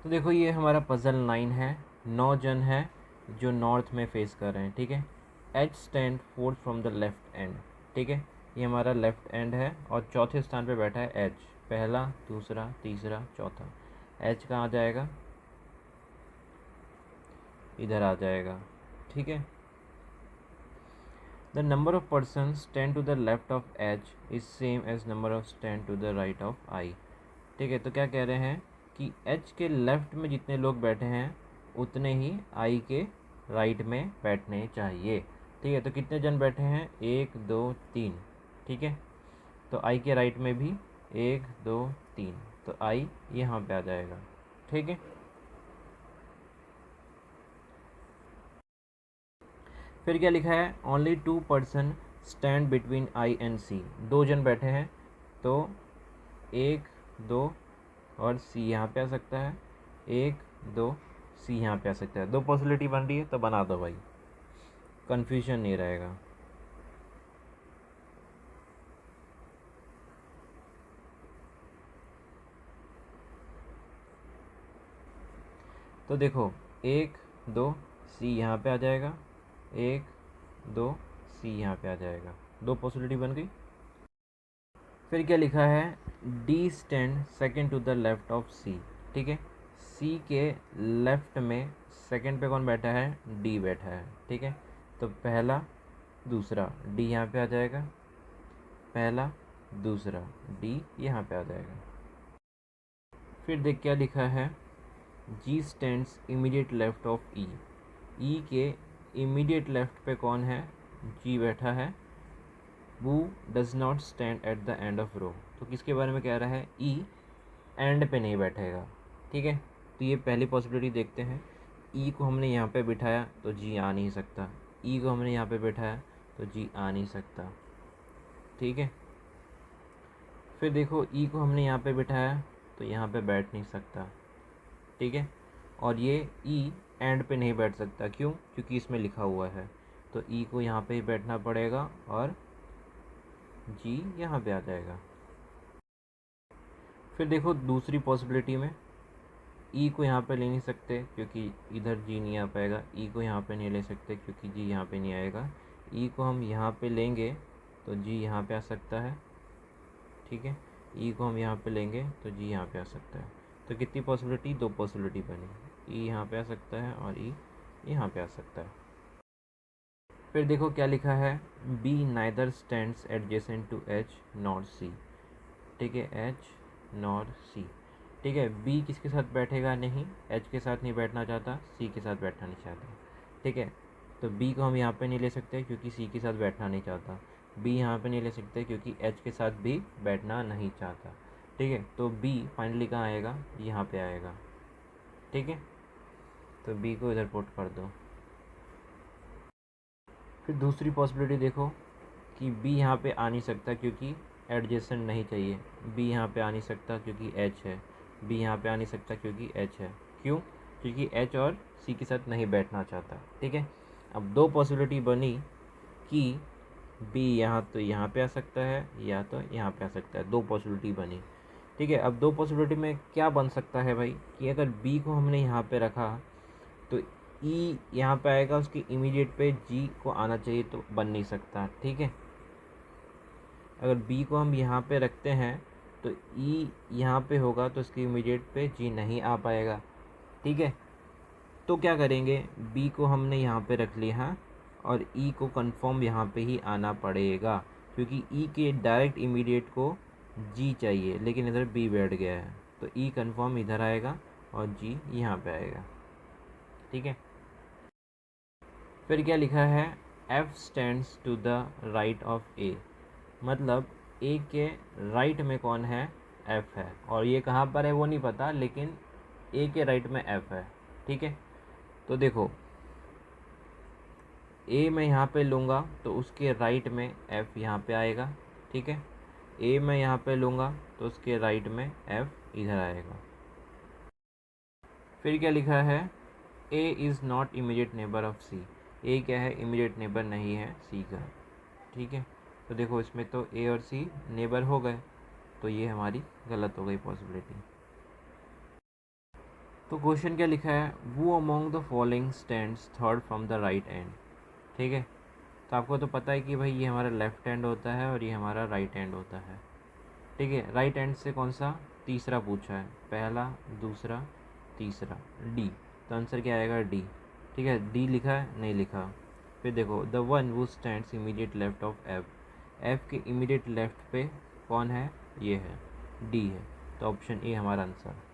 तो देखो ये हमारा पज़ल 9 है, 9 जन है जो नॉर्थ में फेस कर रहे हैं, ठीक है। H stand fourth from the left and, ठीक है। ये हमारा लेफ्ट एंड है और चौथे स्थान पे बैठा है एच, पहला, दूसरा, तीसरा, चौथा। एच कहाँ आ जाएगा, इधर आ जाएगा, ठीक है। The number of person stand to the left of H is same as number of stand to the right of I, ठीक है। तो क्या कह रहे हैं कि एच के लेफ्ट में जितने लोग बैठे हैं उतने ही आई के राइट में बैठने चाहिए, ठीक है। तो कितने जन बैठे हैं, 1 2 3, ठीक है। तो आई के राइट में भी 1 2 3, तो आई यहाँ पे आ जाएगा, ठीक है। फिर क्या लिखा है, only 2 person stand between I and C, 2 जन बैठे हैं, तो 1 2 और सी यहाँ पे आ सकता है, 1 2 सी यहाँ पे आ सकता है। 2 पॉसिबिलिटी बन रही है तो बना दो भाई, कन्फ्यूजन नहीं रहेगा। तो देखो 1 2 सी यहाँ पे आ जाएगा, 1 2 सी यहाँ पे आ जाएगा, 2 पॉसिबिलिटी बन गई। फिर क्या लिखा है, D stand second to the left of C, ठीक है। सी के लेफ्ट में सेकेंड पे कौन बैठा है, डी बैठा है, ठीक है। तो पहला दूसरा डी यहाँ पे आ जाएगा, पहला दूसरा डी यहाँ पे आ जाएगा। फिर देख क्या लिखा है, G stands immediate left of E, E के इमीडिएट लेफ्ट पे कौन है, जी बैठा है। वो does not stand at the end of row, तो किसके बारे में कह रहा है, ई एंड पे नहीं बैठेगा, ठीक है। तो ये पहली पॉसिबिलिटी देखते हैं, ई को हमने यहाँ पे बिठाया तो जी आ नहीं सकता, ई को हमने यहाँ पे बिठाया तो जी आ नहीं सकता, ठीक है। फिर देखो ई को हमने यहाँ पे बिठाया तो यहाँ पे बैठ नहीं सकता, ठीक है। और ये ई एंड पे नहीं बैठ सकता, क्यों, क्योंकि इसमें लिखा हुआ है। तो ई को यहाँ पे ही बैठना पड़ेगा और जी यहाँ पे आ जाएगा। फिर देखो दूसरी पॉसिबिलिटी में ई को यहाँ पे ले नहीं सकते क्योंकि इधर जी नहीं आ पाएगा, ई को यहाँ पे नहीं ले सकते क्योंकि जी यहाँ पे नहीं आएगा। ई को हम यहाँ पे लेंगे तो जी यहाँ पे आ सकता है, ठीक है। ई को हम यहाँ पे लेंगे तो जी यहाँ पे आ सकता है। तो कितनी पॉसिबिलिटी, 2 पॉसिबिलिटी बनी, ई यहाँ पे आ सकता है और ई यहाँ पे आ सकता है। फिर देखो क्या लिखा है, B neither stands adjacent to H not C, ठीक है, एच नॉट सी, ठीक है। बी किसके साथ बैठेगा, नहीं, एच के साथ नहीं बैठना चाहता, सी के साथ बैठना नहीं चाहता, ठीक है। तो बी को हम यहाँ पे नहीं ले सकते क्योंकि सी के साथ बैठना नहीं चाहता, बी यहाँ पे नहीं ले सकते क्योंकि एच के साथ भी बैठना नहीं चाहता, ठीक है। तो बी फाइनली कहाँ आएगा, यहाँ पे आएगा, ठीक है। तो बी को इधर पुट कर दो। फिर दूसरी पॉसिबिलिटी देखो कि बी यहाँ पे आ नहीं सकता क्योंकि एडजेसेंट नहीं चाहिए, बी यहाँ पे आ नहीं सकता क्योंकि एच है, बी यहाँ पे आ नहीं सकता क्योंकि एच है, क्यों, क्योंकि एच और सी के साथ नहीं बैठना चाहता, ठीक है। अब 2 पॉसिबिलिटी बनी कि बी यहाँ तो यहाँ पे आ सकता है या तो यहाँ पे आ सकता है, 2 पॉसिबिलिटी बनी, ठीक है। अब 2 पॉसिबिलिटी में क्या बन सकता है भाई, कि अगर बी को हमने यहाँ पे रखा तो ई यहाँ पे आएगा, उसके इमीडिएट पे जी को आना चाहिए, तो बन नहीं सकता, ठीक है। अगर बी को हम यहाँ पे रखते हैं तो ई यहाँ पे होगा तो उसके इमीडिएट पे जी नहीं आ पाएगा, ठीक है। तो क्या करेंगे, बी को हमने यहाँ पे रख लिया और ई को कंफर्म यहाँ पे ही आना पड़ेगा क्योंकि ई के डायरेक्ट इमीडिएट को जी चाहिए, लेकिन इधर बी बैठ गया है, तो ई कंफर्म इधर आएगा और जी यहाँ पे आएगा, ठीक है। फिर क्या लिखा है, F stands to the right of A, मतलब ए के राइट में कौन है, एफ है, और ये कहाँ पर है वो नहीं पता, लेकिन ए के राइट में एफ है, ठीक है। तो देखो ए मैं यहाँ पे लूँगा तो उसके राइट में एफ यहाँ पे आएगा, ठीक है। ए मैं यहाँ पे लूँगा तो उसके राइट में एफ इधर आएगा। फिर क्या लिखा है, A is not immediate neighbour of C, A क्या है, इमीडिएट नेबर नहीं है सी का, ठीक है। तो देखो इसमें तो ए और सी नेबर हो गए, तो ये हमारी गलत हो गई पॉसिबिलिटी। तो क्वेश्चन क्या लिखा है, वो among the following stands third from the right and. ठीक है, तो आपको तो पता है कि भाई ये हमारा लेफ्ट हैंड होता है और ये हमारा राइट हैंड होता है। ठीक है, राइट हैंड से कौन सा, तीसरा पूछा है, पहला, दूसरा, तीसरा, डी। तो आंसर क्या आएगा, डी। ठीक है, डी लिखा है, नहीं लिखा। फिर देखो, द वन वो stands immediate left of F. F के इमीडिएट लेफ्ट पे कौन है, ये है, डी है। तो ऑप्शन ए हमारा आंसर।